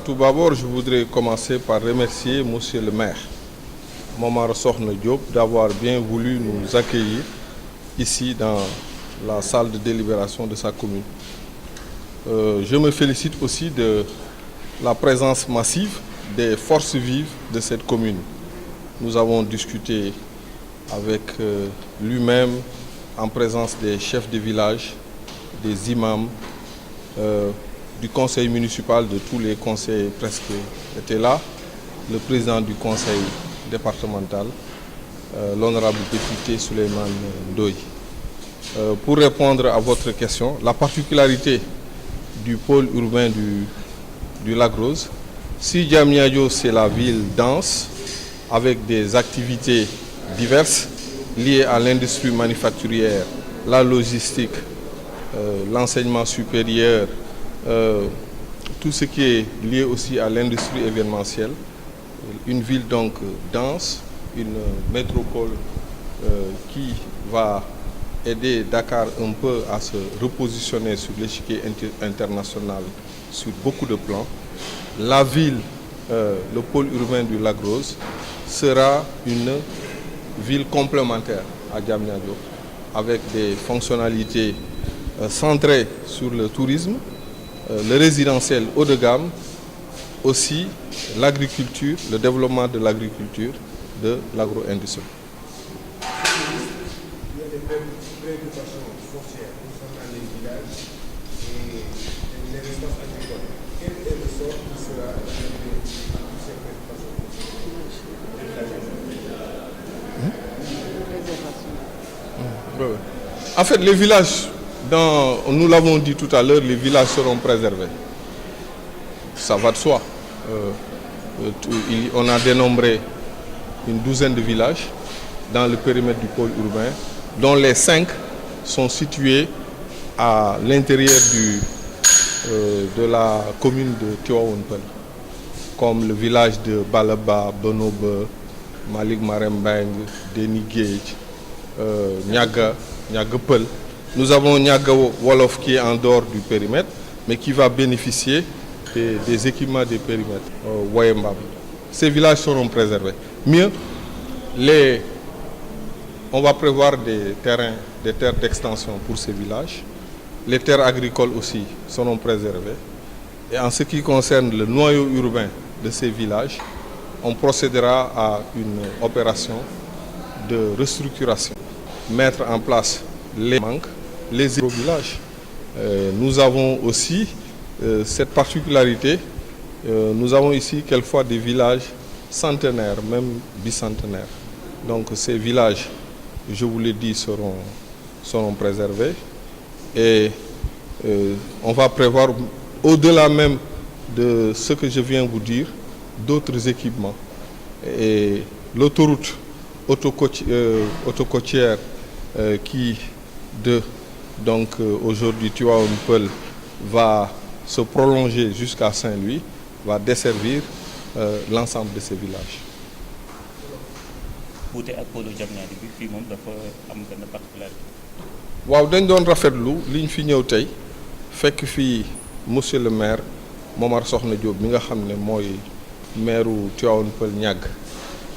Tout d'abord, je voudrais commencer par remercier Monsieur le maire, Momar Sokhna Diop, d'avoir bien voulu nous accueillir ici dans la salle de délibération de sa commune. Je me félicite aussi de la présence massive des forces vives de cette commune. Nous avons discuté avec lui-même en présence des chefs de village, des imams, du conseil municipal, de tous les conseils presque étaient là, le président du conseil départemental, l'honorable député Souleymane Ndoye. Pour répondre à votre question, la particularité du pôle urbain du Lac Rose, si Diamniadio c'est la ville dense avec des activités diverses liées à l'industrie manufacturière, la logistique, l'enseignement supérieur, tout ce qui est lié aussi à l'industrie événementielle, une ville donc dense, une métropole qui va aider Dakar un peu à se repositionner sur l'échiquier international sur beaucoup de plans. La ville, le pôle urbain du Lac Rose, sera une ville complémentaire à Diamniadio avec des fonctionnalités centrées sur le tourisme, le résidentiel haut de gamme, aussi l'agriculture, le développement de l'agriculture, de l'agro-industrie. Il y a des préoccupations foncières concernant les villages et les espaces agricoles. Quel est le sort qui sera réservé à toutes ces préoccupations foncières? En fait, les villages, nous l'avons dit tout à l'heure, les villages seront préservés. Ça va de soi. On a dénombré une douzaine de villages dans le périmètre du pôle urbain, dont les 5 sont situés à l'intérieur de la commune de Tivaouane Peulh, comme le village de Balaba, Bonobe, Malik Marembeng, Deni Gage, Niaga Peulh. Nous avons Niaga Wolof qui est en dehors du périmètre, mais qui va bénéficier des équipements des périmètres Wayembab. Ces villages seront préservés. Mieux, on va prévoir des terres d'extension pour ces villages. Les terres agricoles aussi seront préservées. Et en ce qui concerne le noyau urbain de ces villages, on procédera à une opération de restructuration. Mettre en place les manques, les villages. Nous avons aussi cette particularité. Nous avons ici quelquefois des villages centenaires, même bicentenaires. Donc ces villages, je vous l'ai dit, seront préservés. Et on va prévoir, au-delà même de ce que je viens vous dire, d'autres équipements. Et l'autoroute autocotière qui, aujourd'hui, Tivaouane Peulh, va se prolonger jusqu'à Saint-Louis, va desservir l'ensemble de ces villages. waaw dañ doon rafetlu liñ fi ñëw tey fekk fii monsieur le maire Momar Sokhna Diop mi nga xam ne mooy maireu Tivaouane Peulh Niaga.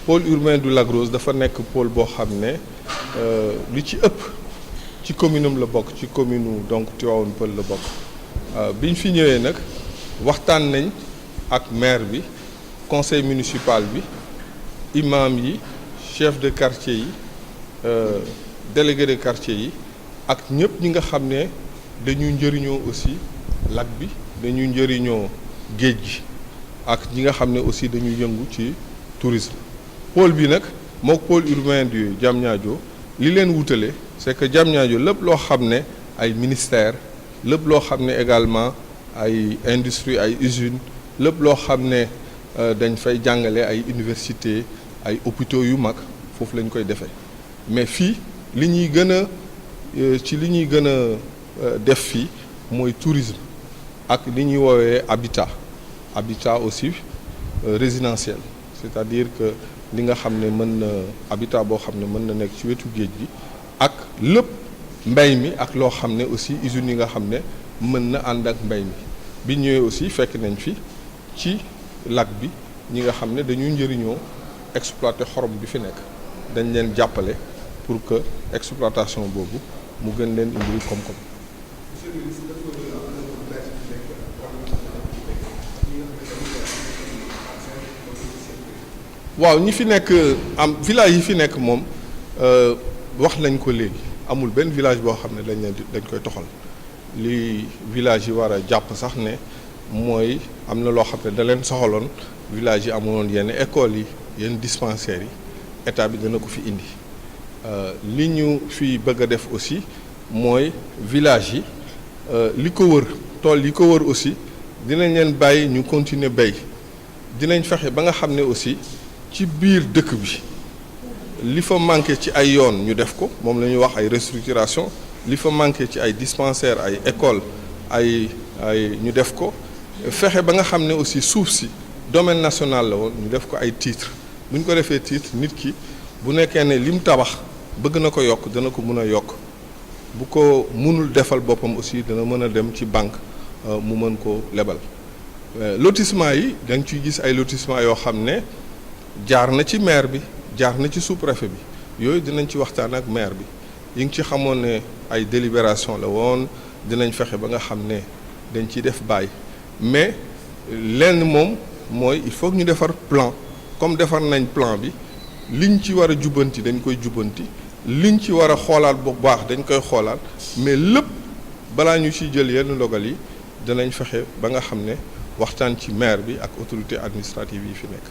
Pôle urbain du Lac Rose dafa nekk pôle boo xam ne li ci ëpp ci commune am la bokk, ci commune donc Tivaouane Peulh la bokk. Biñ fi ñëwee nag waxtaan nañ ak maire bi, conseil municipal bi, imam yi, chef de quartier yi, délégué de quartier yi, ak ñëpp ñi nga xam ne dañuy njëriñoo aussi lac bi, dañuy njëriñoo géej gi, ak ñi nga xam ne aussi dañuy yëngu ci tourisme. Pôle bi nag mook pôle urbain du Diamniadio li leen wutale c'est que Diamniadio lépp loo xam ne ay ministères, lépp loo xam ne également ay industrie, ay usines, lépp loo xam ne dañ fay jàngale ay université, ay hôpitaux yu mag foofu lañ koy defee. Mais fii li ñuy gën a def fii mooy tourisme ak li ñuy woowee habitat aussi résidentiel, c'est-à-dire que li nga xam ne mën na habitat boo xam ne mën na nekk ci wetu géej gi ak lépp mbay mi ak loo xam ne aussi usines yi nga xam ne mën na ànd ak mbay mi. Bi ñëwee aussi fekk nañ fi ci lac bi ñi nga xam ne dañuy njëriñoo exploiter xorom bi fi nekk dañ leen jàppale pour que exploitation boobu mu gën leen indil koom-koom. waaw ñi fi nekk am village yi fi nekk moom wax nañ ko léegi amul benn village boo xam ne dañ koy toxal li village yi war a jàpp sax ne mooy am na loo xam ne da leen soxaloon village yi amoon yenn écoles yi yenn dispensaires yi état bi dana ko fi indi li ñu fi bëgg a def aussi mooy village yi li ko wër tool yi ko wër aussi dinañ leen bàyyi ñu continuer béy dinañ fexe ba nga xam ne aussi ci biir dëkk bi li fa manqué ci ay yoon ñu def ko moom la ñuy wax ay restructuration li fa manqué ci ay dispensaires ay écoles ay ñu def ko fexe ba nga xam ne aussi suuf si domaine national la woon ñu def ko ay titres bu ñu ko defee titre nit ki bu nekkee ne lim tabax bëgg na ko yokk dana ko mën a yokk bu ko mënul defal boppam aussi dana mën a dem ci banque mu mën ko lebal lotissement yi da nga ciy gis ay lotissement yoo xam ne jaar na ci maire bi jaar na ci sous-préfet bi yooyu dinañ ci waxtaan ak maire bi yi ngi ci xamoon ne ay délibération la woon dinañ fexe ba nga xam ne dañ ciy def bail mais lenn moom mooy il faut que ñu defar plan comme defar nañ plan bi liñ ci war a jubbanti dañ koy jubbanti liñ ci war a xoolaat bu baax dañ koy xoolaat mais lépp balaa ñu ci jël yenn ndogal yi dinañ fexe ba nga xam ne waxtaan ci maire bi ak autorité administrative yi fi nekk.